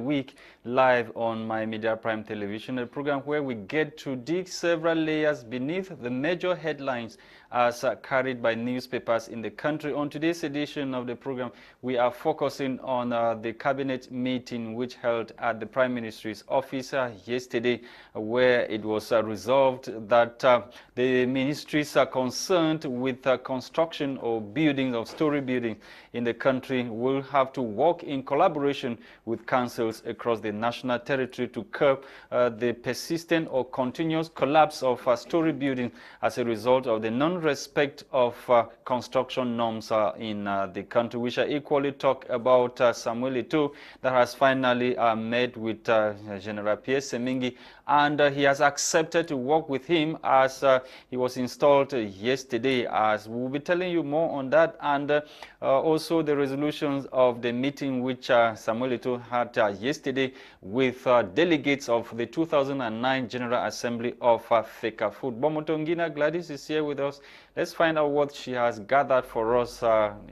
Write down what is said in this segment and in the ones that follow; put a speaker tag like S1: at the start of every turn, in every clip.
S1: Week live on My Media Prime Television, a program where we get to dig several layers beneath the major headlines as carried by newspapers in the country. On today's edition of the program, we are focusing on the cabinet meeting which held at the Prime Minister's office yesterday, where it was resolved that the ministries are concerned with construction or buildings of story buildings in the country will have to work in collaboration with councils across the national territory to curb the persistent or continuous collapse of story buildings as a result of the non-respect of construction norms in the country. We shall equally talk about Samuel Eto'o that has finally met with General Pierre Semingi, and he has accepted to work with him as he was installed yesterday. As we'll be telling you more on that, and also the resolutions of the meeting which Samuel Eto'o had yesterday with delegates of the 2009 General Assembly of FECAFOOT. Bomotonguina Gwladys is here with us. Let's find out what she has gathered for us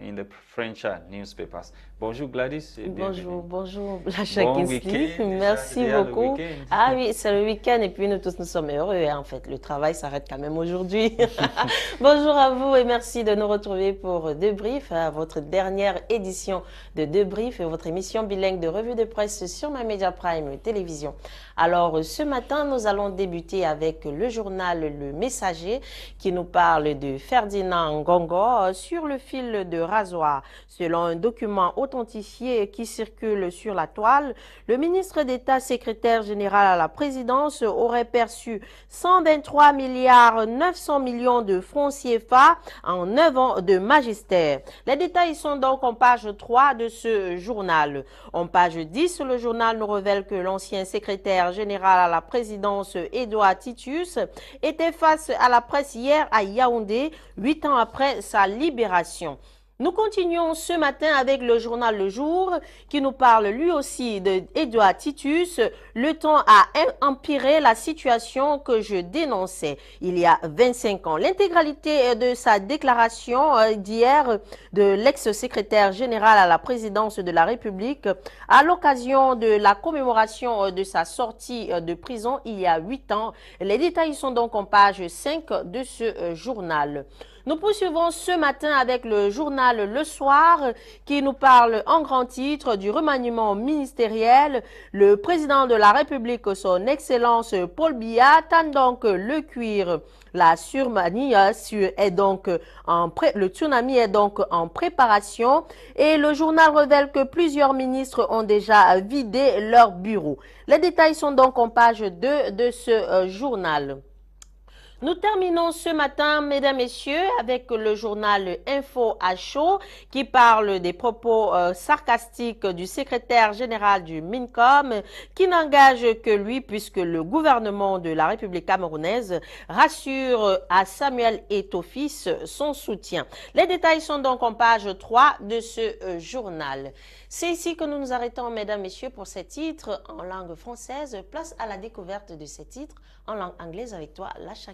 S1: in the French newspapers. Bonjour Gwladys.
S2: Bonjour Lasha. Bon merci beaucoup. Ah oui, c'est le week-end et puis nous tous nous sommes heureux. En fait, le travail s'arrête quand même aujourd'hui. Bonjour à vous et merci de nous retrouver pour Débrief, votre dernière édition de Débrief et votre émission bilingue de revue de presse sur My Media Prime Télévision. Alors ce matin, nous allons débuter avec le journal Le Messager qui nous parle de Ferdinand Ngongo sur le fil de rasoir. Selon un document authentifié qui circule sur la toile, le ministre d'État secrétaire général à la présidence aurait perçu 123 milliards 900 millions de francs CFA en 9 ans de magistère. Les détails sont donc en page 3 de ce journal. En page 10, le journal nous révèle que l'ancien secrétaire général à la présidence Edgard était face à la presse hier à Yaoundé, 8 ans après sa libération. Nous continuons ce matin avec le journal Le Jour qui nous parle lui aussi d'Edouard Titus. Le temps a empiré la situation que je dénonçais il y a 25 ans. L'intégralité de sa déclaration d'hier de l'ex-secrétaire général à la présidence de la République à l'occasion de la commémoration de sa sortie de prison il y a 8 ans. Les détails sont donc en page 5 de ce journal. Nous poursuivons ce matin avec le journal Le Soir qui nous parle en grand titre du remaniement ministériel. Le président de la République, son Excellence Paul Biya, tente donc le cuir. La tsunami est donc le tsunami est donc en préparation et le journal révèle que plusieurs ministres ont déjà vidé leur bureau. Les détails sont donc en page 2 de ce journal. Nous terminons ce matin, mesdames, messieurs, avec le journal Info à chaud qui parle des propos sarcastiques du secrétaire général du MINCOM qui n'engage que lui puisque le gouvernement de la République camerounaise rassure à Samuel Eto'o fils son soutien. Les détails sont donc en page 3 de ce journal. C'est ici que nous nous arrêtons, mesdames, messieurs, pour ces titres en langue française. Place à la découverte de ces titres en langue anglaise avec toi, Lasha.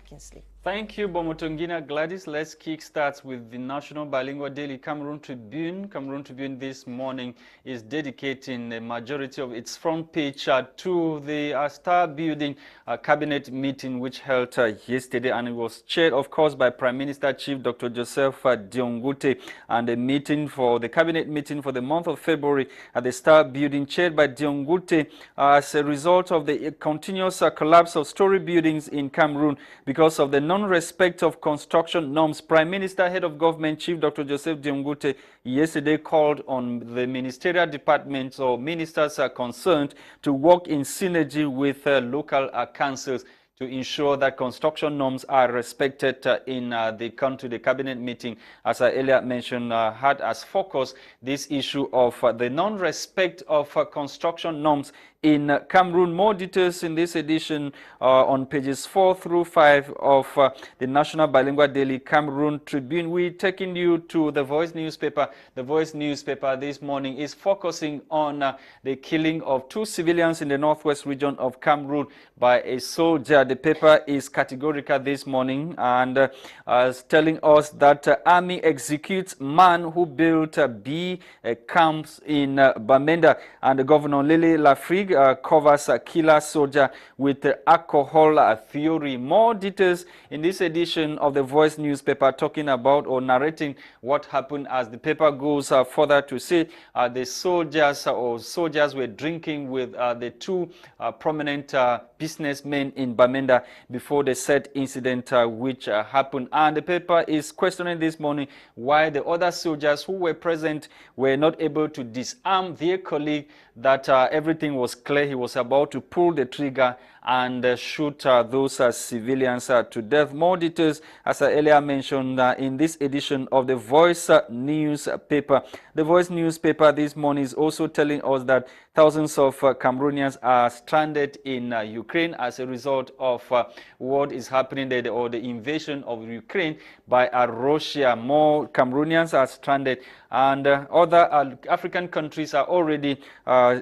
S1: Thank you, Bomotonguina Gwladys. Let's kickstart with the National Bilingual Daily Cameroon Tribune. Cameroon Tribune this morning is dedicating a majority of its front page to the Star Building cabinet meeting which held yesterday, and it was chaired, of course, by Prime Minister Chief Dr. Joseph Diongute, and the cabinet meeting for the month of February at the Star Building chaired by Diongute as a result of the continuous collapse of story buildings in Cameroon because of the non-respect of construction norms. Prime Minister, Head of Government, Chief Dr. Joseph Diongute, yesterday called on the ministerial departments or ministers concerned to work in synergy with local councils to ensure that construction norms are respected in the country. The cabinet meeting, as I earlier mentioned, had as focus this issue of the non-respect of construction norms in Cameroon. More details in this edition on pages 4 through 5 of the National Bilingual Daily Cameroon Tribune. We're taking you to the Voice newspaper. The Voice newspaper this morning is focusing on the killing of 2 civilians in the northwest region of Cameroon by a soldier. the paper is categorical this morning and telling us that army executes man who built bee camps in Bamenda, and the Governor Lily Lafrigue covers killer soldier with alcohol theory. More details in this edition of the Voice newspaper, talking about or narrating what happened, as the paper goes further to say the soldiers were drinking with the two prominent businessmen in Bamenda before the said incident which happened. And the paper is questioning this morning why the other soldiers who were present were not able to disarm their colleague, that everything was clear. He was about to pull the trigger and shoot those civilians to death. More details, as I earlier mentioned, in this edition of the Voice newspaper. The Voice newspaper this morning is also telling us that thousands of Cameroonians are stranded in Ukraine as a result of what is happening there, or the invasion of Ukraine by Russia. More Cameroonians are stranded, and other African countries are already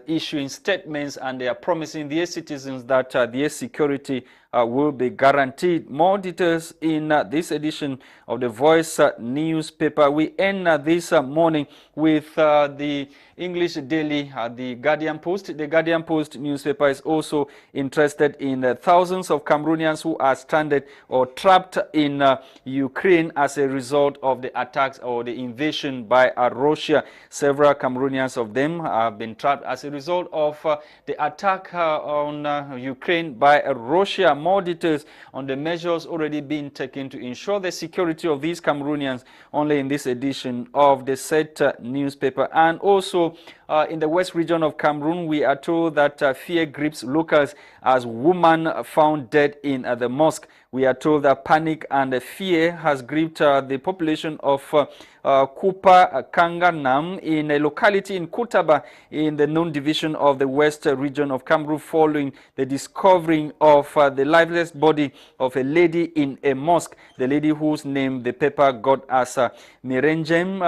S1: issuing statements, and they are promising their citizens that their security will be guaranteed. More details in this edition of the Voice newspaper. We end this morning with the English daily, the Guardian Post. The Guardian Post newspaper is also interested in thousands of Cameroonians who are stranded or trapped in Ukraine as a result of the attacks or the invasion by Russia. Several Cameroonians of them have been trapped as a result of the attack on Ukraine by Russia. More details on the measures already being taken to ensure the security of these Cameroonians only in this edition of the said newspaper. And also in the west region of Cameroon, we are told that fear grips locals as woman found dead in the mosque. We are told that panic and fear has gripped the population of Kupa Kanganam in a locality in Kutaba in the known division of the west region of Cameroon, following the discovering of the lifeless body of a lady in a mosque. The lady whose name the paper got as Mirenjem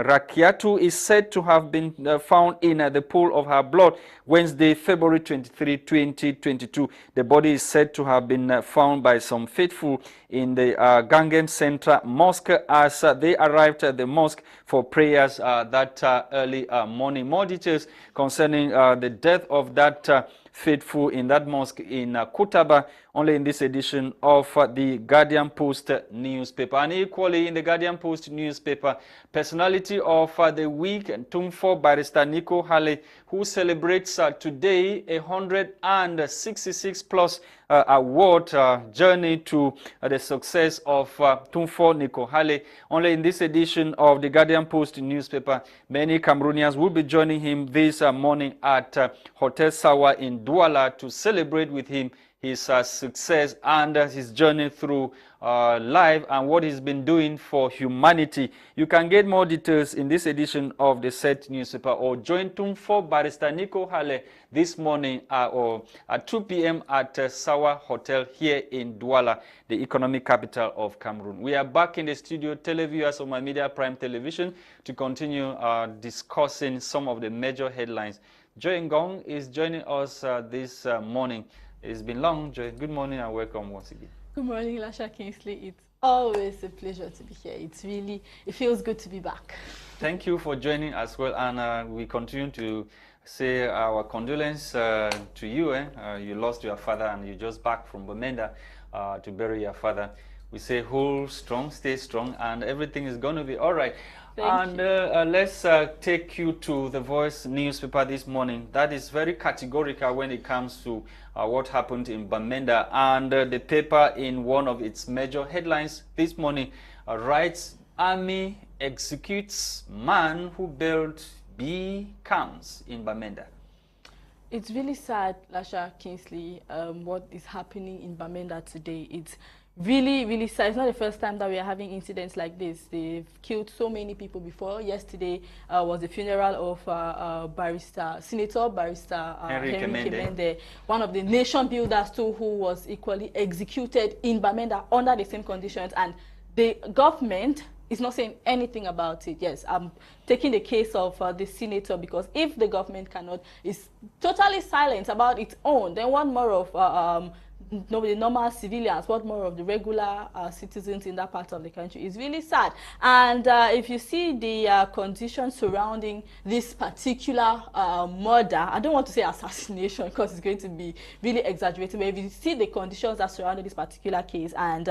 S1: Rakiatu is said to have been found in the pool of her blood Wednesday, February 23, 2022. The body is said to have been found by some faithful in the Gangem Central Mosque as they arrived at the mosque for prayers that early morning. More details concerning the death of that faithful in that mosque in Kutaba only in this edition of the Guardian Post newspaper. And equally in the Guardian Post newspaper, personality of the week, Tumfo Barrister Nico Hale, who celebrates today 166 plus award journey to the success of Tumfo Nico Hale. Only in this edition of the Guardian Post newspaper, many Cameroonians will be joining him this morning at Hotel Sawa in Douala to celebrate with him his success and his journey through life and what he's been doing for humanity. You can get more details in this edition of the said newspaper, or join Tumfo Barrister Nico Hale this morning or at 2 p.m. at Sawa Hotel here in Douala, the economic capital of Cameroon. We are back in the studio, televiewers of my Media Prime Television, to continue discussing some of the major headlines. Joy Ngong is joining us this morning. It's been long, Joy. Good morning and welcome once again.
S3: Good morning, Lasha Kingsley. It's always a pleasure to be here. It feels good to be back.
S1: Thank you for joining as well, and we continue to say our condolence to you. You lost your father and you're just back from Bamenda to bury your father. We say hold strong, stay strong, and everything is going to be all right.
S3: Thank you.
S1: Let's take you to the Voice newspaper this morning. That is very categorical when it comes to what happened in Bamenda. And the paper, in one of its major headlines this morning, writes, Army executes man who built bee camps in Bamenda.
S3: It's really sad, Lasha Kingsley, what is happening in Bamenda today. It's really, really sad. It's not the first time that we are having incidents like this. They've killed so many people before. Yesterday was the funeral of Senator Barrister Henry Kemende, one of the nation builders too, who was equally executed in Bamenda under the same conditions. And the government is not saying anything about it. Yes, I'm taking the case of the senator, because if the government is totally silent about its own, then what more of the normal civilians, what more of the regular citizens in that part of the country. It's really sad. And if you see the conditions surrounding this particular murder, I don't want to say assassination because it's going to be really exaggerated, but if you see the conditions that surrounded this particular case and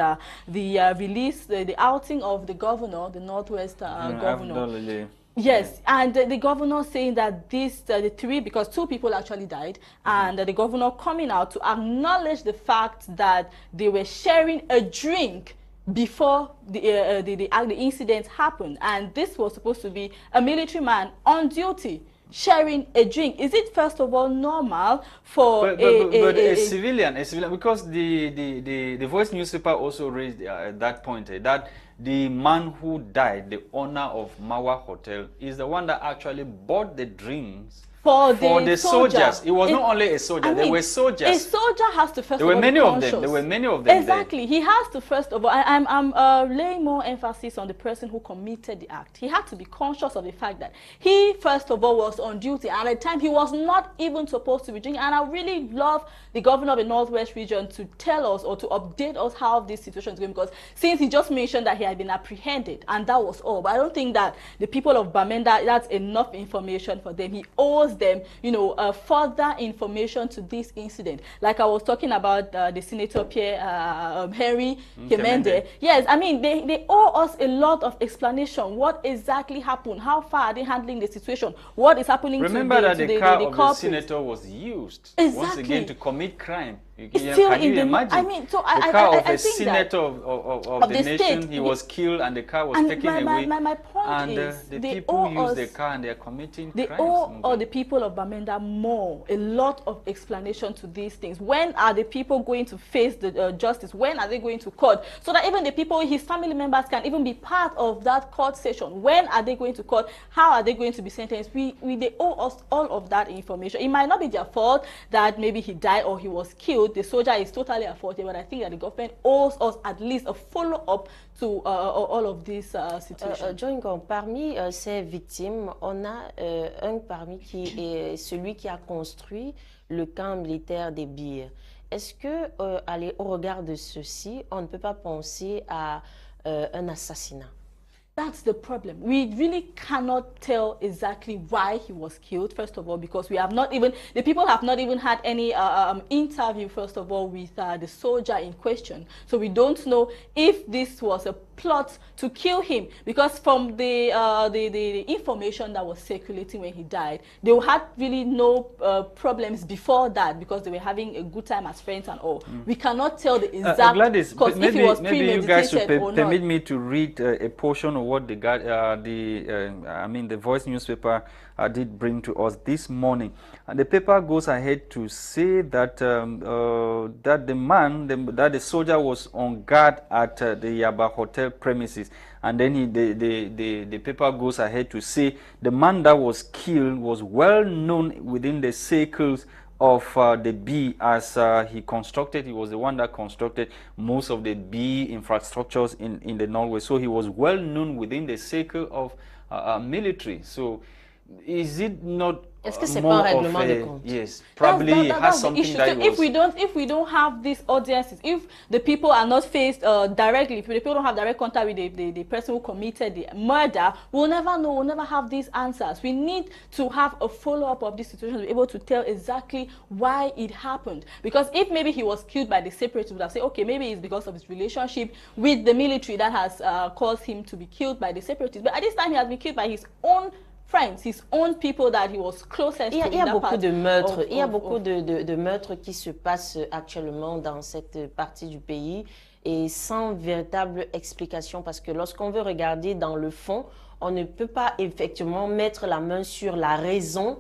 S3: the release, the outing of the governor, the Northwest governor. Yes, and the governor saying that the three, because two people actually died, and the governor coming out to acknowledge the fact that they were sharing a drink before the incident happened, and this was supposed to be a military man on duty sharing a drink. Is it first of all normal for a
S1: civilian, because the Voice newspaper also raised that point, that the man who died, the owner of Mawa Hotel, is the one that actually bought the drinks for the soldiers. It was not only a soldier, there were soldiers. A
S3: soldier has to first of all
S1: be conscious. There were many of them.
S3: Exactly. He has to first of all, I'm laying more emphasis on the person who committed the act. He had to be conscious of the fact that he first of all was on duty, and at the time he was not even supposed to be drinking. And I really love the governor of the Northwest region to tell us or to update us how this situation is going, because since he just mentioned that he had been apprehended and that was all, but I don't think that the people of Bamenda, that's enough information for them. He owes them, you know, further information to this incident. Like I was talking about the Senator Pierre Henry Kemende. Yes, I mean, they owe us a lot of explanation. What exactly happened? How far are they handling the situation? What is happening?
S1: Remember that the car of the senator was used once again to commit crime.
S3: Can you imagine? I mean, so
S1: the car of a senator of the nation, state, he was killed and the car was taken away.
S3: My point is,
S1: the people use the car and they are committing crimes. They
S3: owe the people of Bamenda more, a lot of explanation to these things. When are the people going to face the justice? When are they going to court? So that even the people, his family members, can even be part of that court session. When are they going to court? How are they going to be sentenced? They owe us all of that information. It might not be their fault that maybe he died or he was killed. The soldier is totally at fault, but I think that the government owes us at least a follow-up to all of these situations.
S2: John, parmi ces victimes, on a un parmi qui est celui qui a construit le camp militaire des Bires. Est-ce que, au regard de ceci, on ne peut pas penser à un assassinat?
S3: That's the problem. We really cannot tell exactly why he was killed, first of all, because we have not even, the people have not even had any interview, first of all, with the soldier in question. So we don't know if this was a plot to kill him, because from the information that was circulating when he died, they had really no problems before that, because they were having a good time as friends and all. We cannot tell the exact
S1: Gwladys,
S3: cause, if it was premeditated
S1: you guys should
S3: or not.
S1: Permit me to read a portion of what the Voice newspaper did bring to us this morning. And the paper goes ahead to say that that the soldier was on guard at the Yaba Hotel premises, and then the paper goes ahead to say the man that was killed was well known within the circles of the B, as he was the one that constructed most of the B infrastructures in the Norway. So he was well known within the circle of military. So is it not
S2: Est-ce que c'est pas un règlement de compte?
S1: Yes, probably it has something that
S3: so if we don't have these audiences, if the people are not faced directly, if the people don't have direct contact with the person who committed the murder, we'll never know, we'll never have these answers. We need to have a follow-up of this situation to be able to tell exactly why it happened. Because if maybe he was killed by the separatists, we would have said, okay, maybe it's because of his relationship with the military that has caused him to be killed by the separatists. But at this time, he has been killed by his own friends, his own people that he was closest to.
S2: Il y a beaucoup de meurtres. Il y a beaucoup de meurtres qui se passent actuellement dans cette partie du pays et sans véritable explication, parce que lorsqu'on veut regarder dans le fond, on ne peut pas effectivement mettre la main sur la raison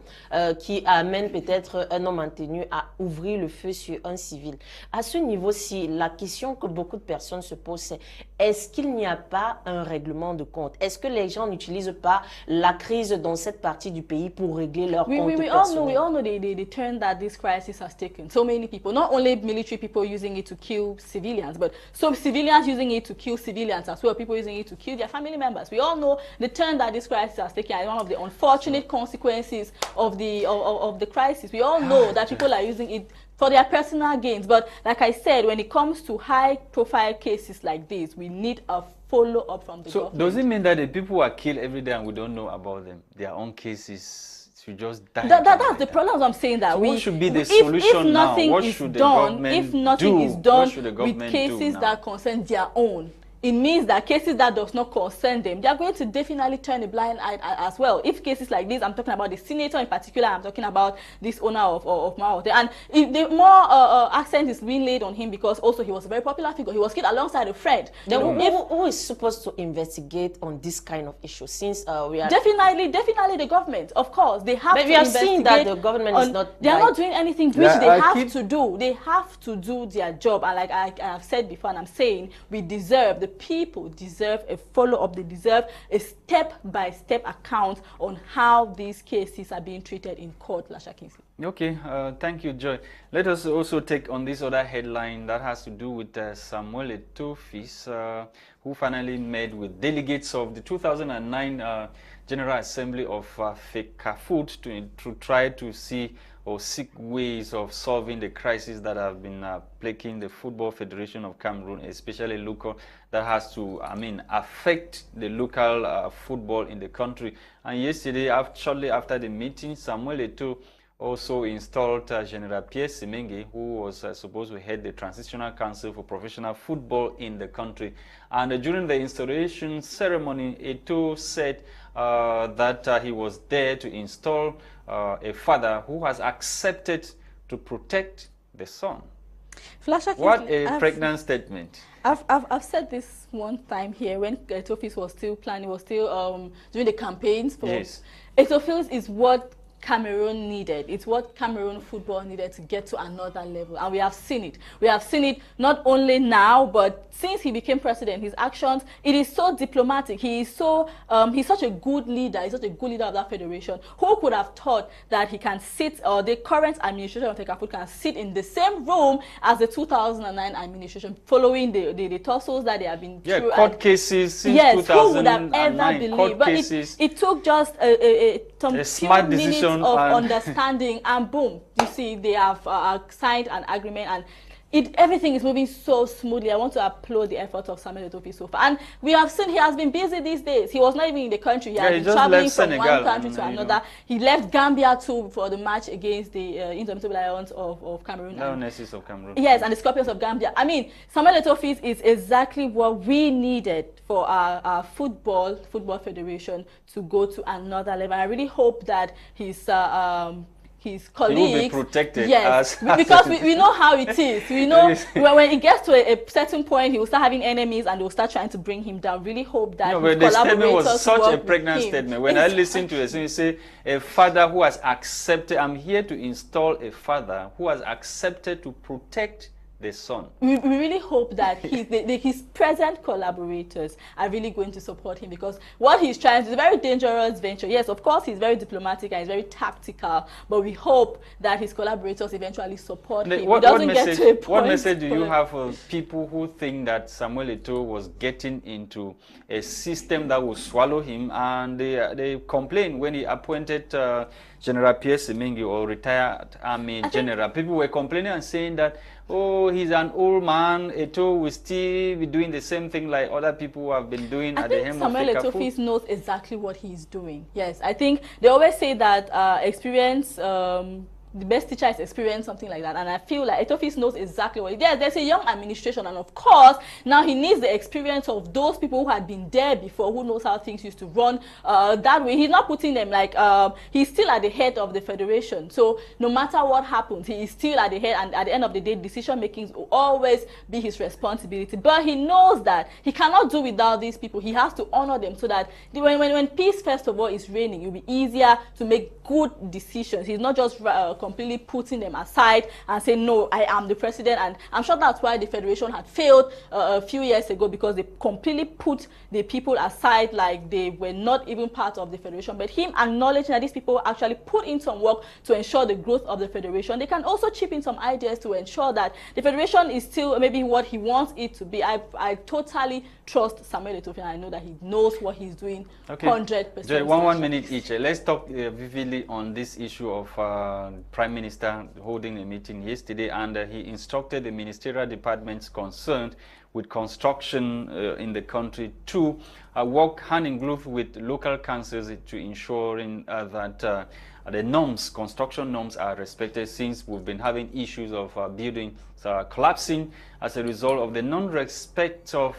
S2: qui amène peut-être un homme inténu à ouvrir le feu sur un civil. À ce niveau-ci, la question que beaucoup de personnes se posent, c'est est-ce qu'il n'y a pas un règlement de compte? Est-ce que les gens n'utilisent pas la crise dans cette partie du pays pour régler leurs comptes personnels?
S3: We all know the turn that this crisis has taken. So many people, not only military people using it to kill civilians, but some civilians using it to kill civilians as well, people using it to kill their family members. We all know the turn that this crisis has taken is one of the unfortunate consequences of the crisis. We all know that people are using it for their personal gains. But like I said, when it comes to high-profile cases like this, we need a follow-up from the government.
S1: So does it mean that the people who are killed every day and we don't know about them, their own cases should just die?
S3: That's the problem. I'm saying that.
S1: So what should be the solution now? What should the government do?
S3: If nothing is done with cases that concern their own, it means that cases that does not concern them, they are going to definitely turn a blind eye as well. If cases like this, I'm talking about the senator in particular, I'm talking about this owner of Mao. And if the more accent is being laid on him because also he was a very popular figure. He was killed alongside a friend.
S2: Then who is supposed to investigate on this kind of issue? Since we are
S3: definitely the government, of course, they have. But
S2: we have seen that the government is not.
S3: They are not doing anything which they have to do. They have to do their job. And like I have said before, and I'm saying, we deserve the people deserve a follow-up. They deserve a step-by-step account on how these cases are being treated in court. Lasha Kingsley.
S1: Okay, thank you, Joy. Let us also take on this other headline that has to do with Samuel Eto'o, who finally met with delegates of the 2009 General Assembly of FECAFOOT to try to see or seek ways of solving the crisis that have been plaguing the Football Federation of Cameroon, especially local, that has to, affect the local football in the country. And yesterday, shortly after the meeting, Samuel Eto'o also installed General Pierre Semenge, who was supposed to head the Transitional Council for Professional Football in the country. And during the installation ceremony, Eto'o said that he was there to install a father who has accepted to protect the son. What a pregnant statement.
S3: I've said this one time here when Eto'o was still planning, was still doing the campaigns for.
S1: Yes.
S3: Eto'o is what Cameroon needed. It's what Cameroon football needed to get to another level, and we have seen it. We have seen it not only now, but since he became president. His actions, it is so diplomatic. He is so he's such a good leader. He's such a good leader of that federation. Who could have thought that he can sit, or the current administration of FECAFOOT can sit in the same room as the 2009 administration, following the tussles that they have been through.
S1: Court cases since 2009.
S3: Who would have ever believed? But it took just a smart decision of understanding, and boom, you see they have signed an agreement, and everything is moving so smoothly. I want to applaud the effort of Samuel Eto'o so far. And we have seen he has been busy these days. He was not even in the country. He has been traveling from one country to another. He left Gambia too for the match against the Indomitable Lions of Cameroon.
S1: Lionesses of Cameroon.
S3: Yes, and the Scorpions of Gambia. Samuel Eto'o is exactly what we needed for our football federation to go to another level. I really hope that his colleagues,
S1: he will be protected.
S3: Yes, because we know how it is. We know when it gets to a certain point, he will start having enemies and they will start trying to bring him down. Really hope that his
S1: the statement was such a
S3: pregnant
S1: pregnant statement. When I listen to it, you say a father who has accepted, I'm here to install a father who has accepted to protect the son.
S3: We really hope that his present collaborators are really going to support him, because what he's trying to do is a very dangerous venture. Yes, of course, he's very diplomatic and he's very tactical, but we hope that his collaborators eventually support him. What
S1: message do you have for people who think that Samuel Eto'o was getting into a system that will swallow him, and they complain when he appointed General Pierre Semenge, or retired army general? People were complaining and saying that, oh, he's an old man, Eto'o will still be doing the same thing like other people who have been doing at the helm of FECAFOOT. Samuel
S3: Eto'o knows exactly what he's doing. Yes, I think they always say that experience, the best teacher is experience, something like that. And I feel like Eto'o knows exactly what there's a young administration, and of course, now he needs the experience of those people who had been there before, who knows how things used to run that way. He's not putting them like, he's still at the head of the federation. So no matter what happens, he is still at the head, and at the end of the day, decision making will always be his responsibility. But he knows that he cannot do without these people. He has to honor them, so that when peace, first of all, is reigning, it will be easier to make good decisions. He's not just completely putting them aside and saying, no, I am the president. And I'm sure that's why the federation had failed a few years ago, because they completely put the people aside, like they were not even part of the federation. But him acknowledging that these people actually put in some work to ensure the growth of the federation. They can also chip in some ideas to ensure that the federation is still maybe what he wants it to be. I totally trust Samuel Etofian. I know that he knows what he's doing. Okay. 100%.
S1: Joy, one minute each. Let's talk vividly on this issue of Prime Minister holding a meeting yesterday, and he instructed the ministerial departments concerned with construction in the country to work hand in glove with local councils to ensuring that the norms, construction norms, are respected, since we've been having issues of buildings collapsing as a result of the non-respect of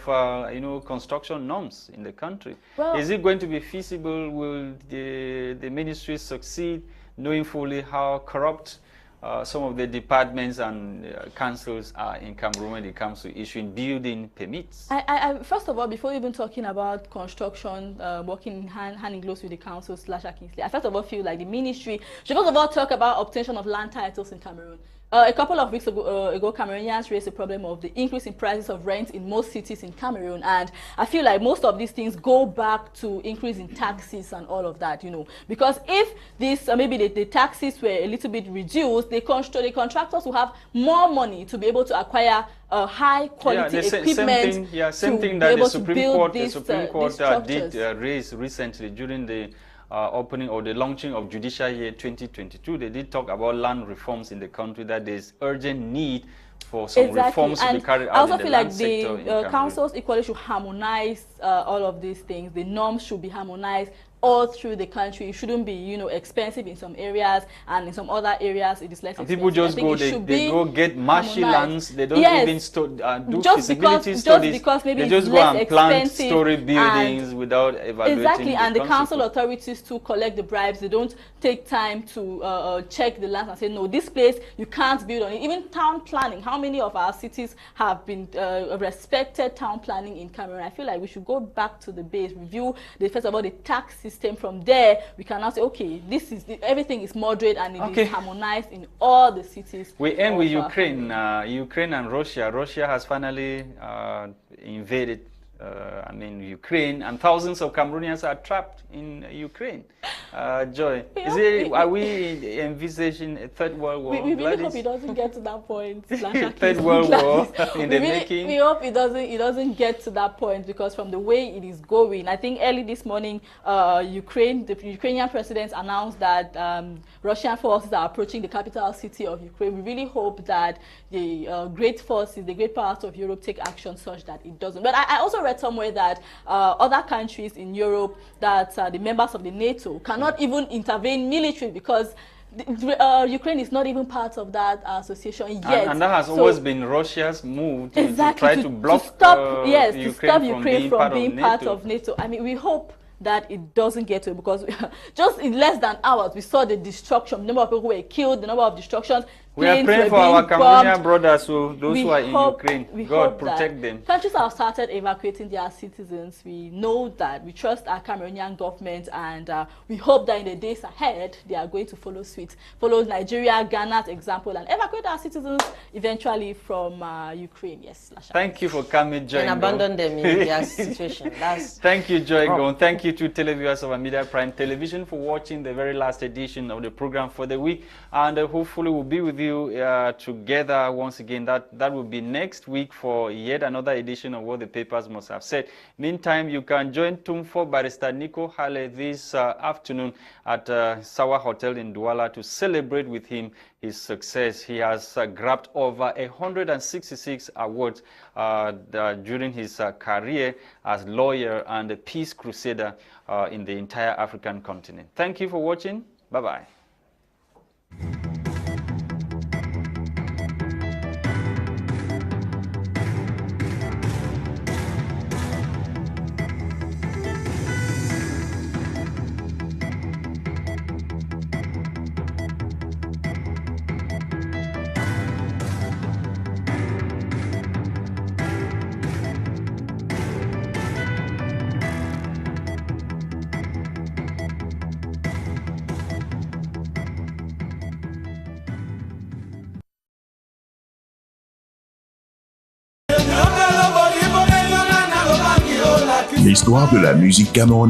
S1: construction norms in the country. Well, is it going to be feasible? Will the ministry succeed, knowing fully how corrupt some of the departments and councils are in Cameroon when it comes to issuing building permits?
S3: First of all, before even talking about construction, working hand in glove with the councils, Lasha Kingsley, I first of all feel like the ministry should first of all talk about obtention of land titles in Cameroon. A couple of weeks ago, Cameroonians raised the problem of the increase in prices of rent in most cities in Cameroon, and I feel like most of these things go back to increase in taxes and all of that, because if this maybe the taxes were a little bit reduced, the contractors will have more money to be able to acquire high quality equipment.
S1: Same thing that the Supreme Court did raise recently during the opening or the launching of Judicial Year 2022. They did talk about land reforms in the country, that there's urgent need for some reforms to be carried out. I also feel like
S3: the councils equally should harmonize all of these things. The norms should be harmonized all through the country. It shouldn't be, expensive in some areas, and in some other areas it is less expensive.
S1: People just go, they go get marshy lands. They don't even do feasibility studies.
S3: Because maybe
S1: they just go and plant story buildings without evaluating.
S3: Exactly, and the council authorities to collect the bribes. They don't take time to check the lands and say, no, this place you can't build on it. Even town planning. How many of our cities have been respected town planning in Cameroon? I feel like we should go back to the base, review first of all the tax system. From there, we can now say, okay, everything is moderate and it is harmonized in all the cities.
S1: We end with Ukraine. Ukraine and Russia. Russia has finally invaded Ukraine, and thousands of Cameroonians are trapped in Ukraine. Joy, are we envisaging a third world war?
S3: We really hope it doesn't get to that point.
S1: Third world war in the making.
S3: We hope it doesn't get to that point, because from the way it is going, I think early this morning, the Ukrainian president announced that Russian forces are approaching the capital city of Ukraine. We really hope that the great forces, the great powers of Europe take action such that it doesn't. But I also read somewhere that other countries in Europe, that the members of the NATO cannot even intervene militarily, because Ukraine is not even part of that association yet.
S1: And that has always been Russia's move to try to block
S3: Ukraine from being part of NATO. I mean, we hope that it doesn't get to it, because just in less than hours we saw the destruction, the number of people who were killed, the number of destructions.
S1: We are praying for our Cameroonian brothers, those who are in Ukraine. God protect them.
S3: Countries have started evacuating their citizens. We know that. We trust our Cameroonian government, and we hope that in the days ahead they are going to follow suit, follow Nigeria, Ghana's example, and evacuate our citizens eventually from Ukraine. Yes, Lasha.
S1: Thank you for coming, Joy.
S2: And abandon them in their situation.
S1: Thank you, Joy Gon. Thank you to televiewers of Media Prime Television for watching the very last edition of the program for the week, and hopefully we'll be with you together once again. That will be next week for yet another edition of What the Papers Must Have Said. Meantime, you can join Tumfo Barrister Nico Hale this afternoon at Sawa Hotel in Douala to celebrate with him his success. He has grabbed over 166 awards during his career as lawyer and a peace crusader in the entire African continent. Thank you for watching. Bye-bye.
S4: l'histoire de la musique camerounaise